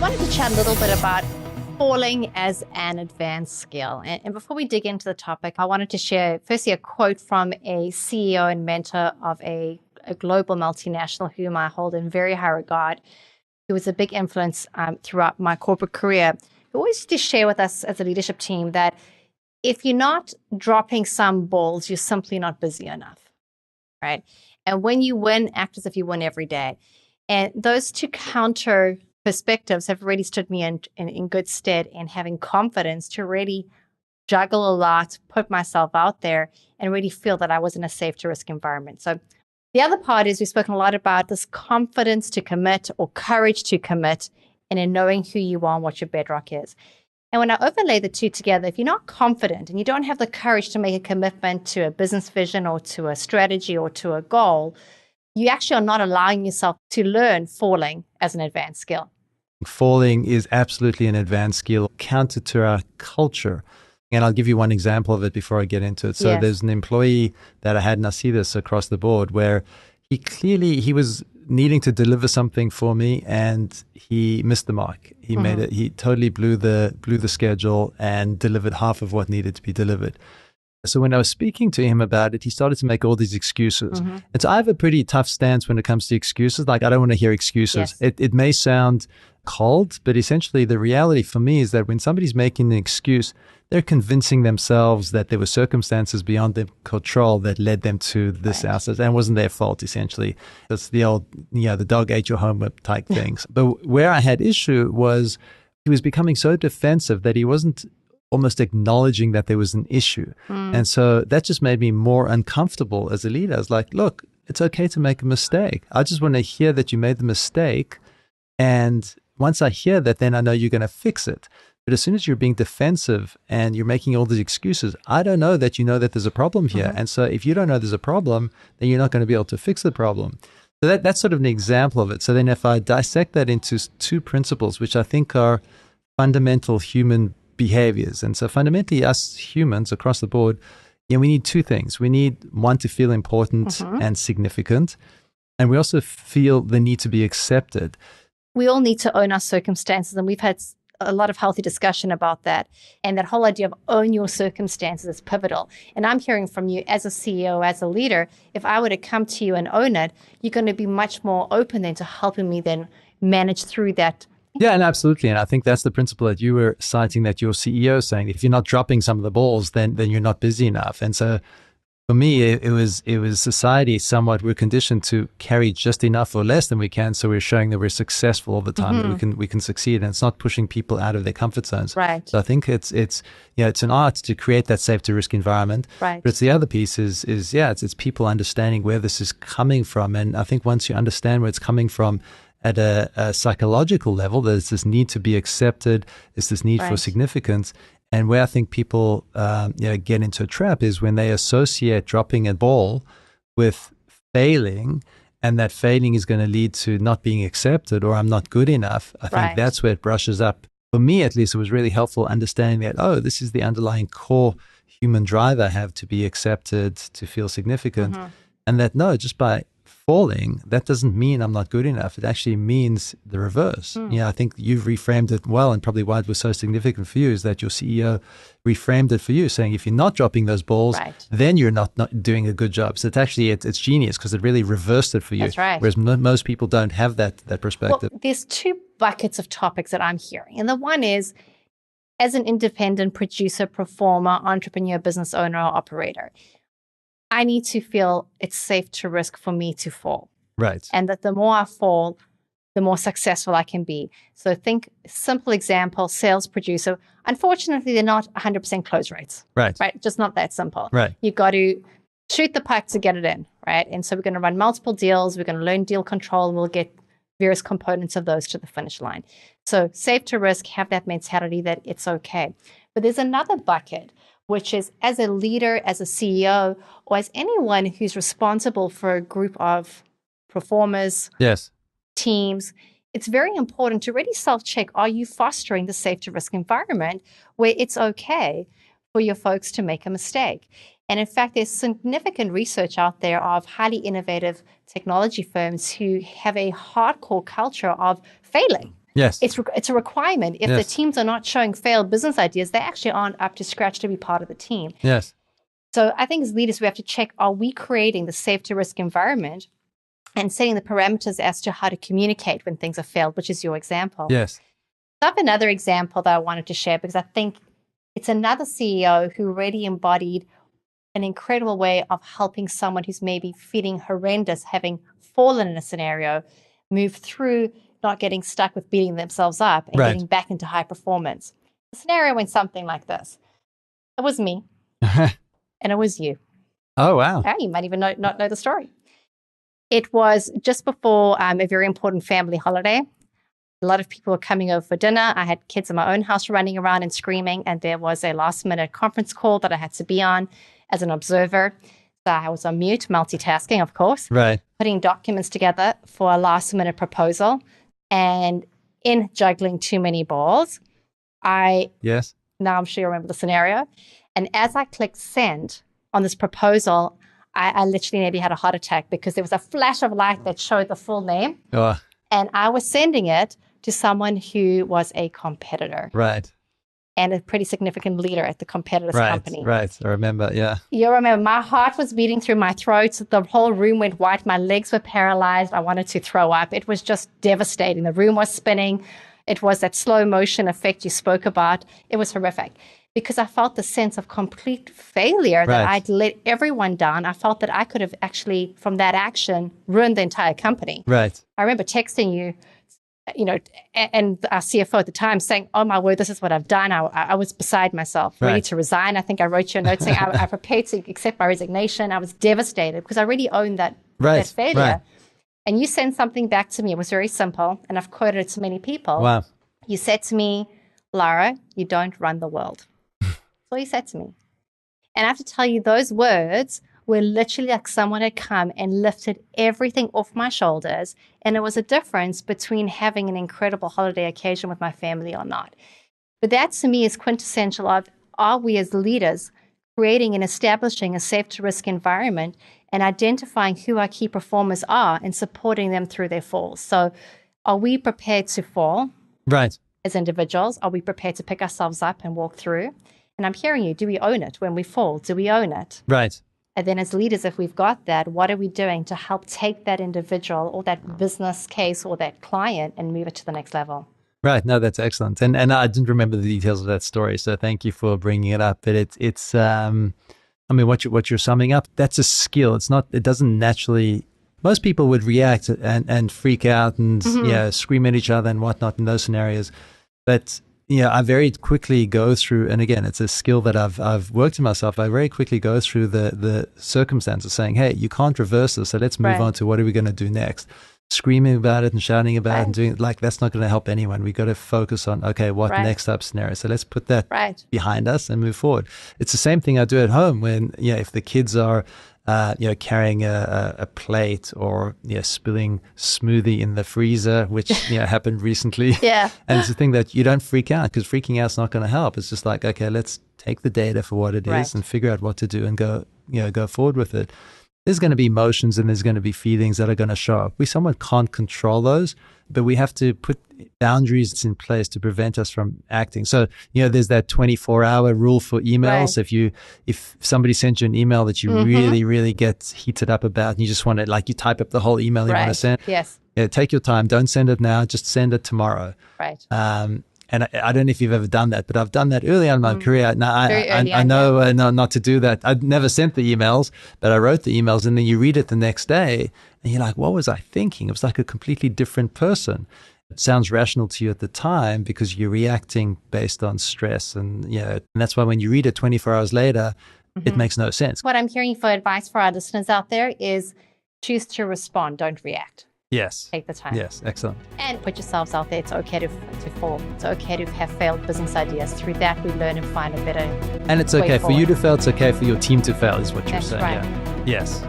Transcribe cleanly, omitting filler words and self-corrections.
wanted to chat a little bit about falling as an advanced skill. And before we dig into the topic, I wanted to share firstly a quote from a CEO and mentor of a global multinational whom I hold in very high regard, who was a big influence throughout my corporate career, who always used to share with us as a leadership team that if you're not dropping some balls, you're simply not busy enough, right? And when you win, act as if you win every day. And those two counter perspectives have really stood me in good stead in having confidence to really juggle a lot, put myself out there, and really feel that I was in a safe to risk environment. So the other part is we've spoken a lot about this confidence to commit or courage to commit, and in knowing who you are and what your bedrock is. And when I overlay the two together, if you're not confident and you don't have the courage to make a commitment to a business vision or to a strategy or to a goal, you actually are not allowing yourself to learn falling as an advanced skill. Falling is absolutely an advanced skill, counter to our culture. And I'll give you one example of it before I get into it. So There's an employee that I had, and I see this across the board, where he was needing to deliver something for me and he missed the mark. He made it. He totally blew the schedule and delivered half of what needed to be delivered. So when I was speaking to him about it, he started to make all these excuses. And so I have a pretty tough stance when it comes to excuses. Like, I don't want to hear excuses. Yes. It may sound cold, but essentially the reality for me is that when somebody's making an excuse, they're convincing themselves that there were circumstances beyond their control that led them to this outcome, and it wasn't their fault, essentially. That's the old, the dog ate your homework type things. But where I had issue was he was becoming so defensive that he wasn't almost acknowledging that there was an issue. And so that just made me more uncomfortable as a leader. I was like, look, it's okay to make a mistake. I just want to hear that you made the mistake. And once I hear that, then I know you're going to fix it. But as soon as you're being defensive and you're making all these excuses, I don't know that you know that there's a problem here. And so if you don't know there's a problem, then you're not going to be able to fix the problem. So that's sort of an example of it. So then if I dissect that into two principles, which I think are fundamental human behaviors. And so fundamentally, us humans across the board, we need two things. We need one to feel important and significant. And we also feel the need to be accepted. We all need to own our circumstances, and we've had a lot of healthy discussion about that. And that whole idea of own your circumstances is pivotal. And I'm hearing from you as a CEO, as a leader, if I were to come to you and own it, you're going to be much more open then to helping me then manage through that. Yeah, and absolutely. And I think that's the principle that you were citing, that your CEO saying, if you're not dropping some of the balls, then you're not busy enough. And so for me, it was society somewhat, we're conditioned to carry just enough or less than we can. So we're showing that we're successful all the time, that we can succeed. And it's not pushing people out of their comfort zones. Right. So I think it's an art to create that safe to risk environment. Right. But it's the other piece it's people understanding where this is coming from. And I think once you understand where it's coming from, at a psychological level, there's this need to be accepted, there's this need for significance. And where I think people get into a trap is when they associate dropping a ball with failing, and that failing is going to lead to not being accepted or I'm not good enough. I think that's where it brushes up. For me, at least, it was really helpful understanding that, this is the underlying core human drive I have to be accepted, to feel significant. And that, just by falling, that doesn't mean I'm not good enough. It actually means the reverse. I think you've reframed it well, and probably why it was so significant for you is that your CEO reframed it for you, saying if you're not dropping those balls, then you're not doing a good job. So it's actually, it's genius because it really reversed it for you. That's right. Whereas most people don't have that perspective. Well, there's two buckets of topics that I'm hearing. And the one is, as an independent producer, performer, entrepreneur, business owner, or operator, I need to feel it's safe to risk for me to fall. Right. And that the more I fall, the more successful I can be. So think, simple example, sales producer. Unfortunately, they're not 100% close rates. Right. Just not that simple. Right. You've got to shoot the puck to get it in, right? And so we're going to run multiple deals. We're going to learn deal control, and we'll get various components of those to the finish line. So safe to risk, have that mentality that it's okay. But there's another bucket, which is as a leader, as a CEO, or as anyone who's responsible for a group of performers, teams, it's very important to really self-check, are you fostering the safe to risk environment where it's okay for your folks to make a mistake? And in fact, there's significant research out there of highly innovative technology firms who have a hardcore culture of failing. Yes. It's a requirement. If the teams are not showing failed business ideas, they actually aren't up to scratch to be part of the team. Yes. So I think as leaders, we have to check, are we creating the safety risk environment and setting the parameters as to how to communicate when things have failed, which is your example. Yes. I have another example that I wanted to share because I think it's another CEO who really embodied an incredible way of helping someone who's maybe feeling horrendous, having fallen in a scenario, move through not getting stuck with beating themselves up and getting back into high performance. The scenario went something like this. It was me and it was you. Oh, wow. You might even not know the story. It was just before a very important family holiday. A lot of people were coming over for dinner. I had kids in my own house running around and screaming, and there was a last-minute conference call that I had to be on as an observer. So I was on mute, multitasking, of course, putting documents together for a last-minute proposal. And in juggling too many balls, now I'm sure you remember the scenario. And as I clicked send on this proposal, I literally nearly had a heart attack because there was a flash of light that showed the full name. And I was sending it to someone who was a competitor. And a pretty significant leader at the competitor's company. I remember, You remember, my heart was beating through my throat. The whole room went white. My legs were paralyzed. I wanted to throw up. It was just devastating. The room was spinning. It was that slow motion effect you spoke about. It was horrific because I felt the sense of complete failure that I'd let everyone down. I felt that I could have actually, from that action, ruined the entire company. I remember texting you, and our CFO at the time saying, oh my word, this is what I've done. I was beside myself, ready to resign. I think I wrote you a note saying I prepared to accept my resignation. I was devastated because I really owned that failure. And you sent something back to me. It was very simple. And I've quoted it to many people. You said to me, Lara, you don't run the world. That's all you said to me. And I have to tell you, those words were literally like someone had come and lifted everything off my shoulders. And it was a difference between having an incredible holiday occasion with my family or not. But that to me is quintessential of, are we as leaders creating and establishing a safe to risk environment and identifying who our key performers are and supporting them through their falls? So are we prepared to fall as individuals? Are we prepared to pick ourselves up and walk through? And I'm hearing you, do we own it when we fall? Do we own it? And then as leaders, if we've got that, what are we doing to help take that individual or that business case or that client and move it to the next level? No, that's excellent. And I didn't remember the details of that story, so thank you for bringing it up. But it's I mean, what you're summing up, that's a skill. It doesn't naturally, most people would react and freak out and scream at each other and whatnot in those scenarios. But I very quickly go through, and again, it's a skill that I've worked in myself. I very quickly go through the circumstances saying, hey, you can't reverse this. So let's move on to what are we going to do next? Screaming about it and shouting about it and doing it, that's not going to help anyone. We got to focus on, okay, what next up scenario? So let's put that behind us and move forward. It's the same thing I do at home when, if the kids are, carrying a plate or spilling smoothie in the freezer, which happened recently. And it's the thing that you don't freak out, because freaking out is not going to help. It's just like, okay, let's take the data for what it is and figure out what to do and go forward with it. There's going to be emotions and there's going to be feelings that are going to show up. We somewhat can't control those, but we have to put boundaries in place to prevent us from acting. So, there's that 24-hour rule for emails. If somebody sends you an email that you really, really get heated up about, and you just want to, you type up the whole email you want to send. Take your time. Don't send it now. Just send it tomorrow. And I don't know if you've ever done that, but I've done that early on in my career. Now, I know not to do that. I'd never sent the emails, but I wrote the emails, and then you read it the next day and you're like, what was I thinking? It was like a completely different person. It sounds rational to you at the time because you're reacting based on stress. And that's why when you read it 24 hours later, it makes no sense. What I'm hearing for advice for our listeners out there is choose to respond, don't react. Yes. Take the time. Yes, excellent. And put yourselves out there. It's okay to fall. It's okay to have failed business ideas. Through that, we learn and find a better And it's okay for you to fail. It's okay for your team to fail, is what you're saying. Right. Yeah. Yes.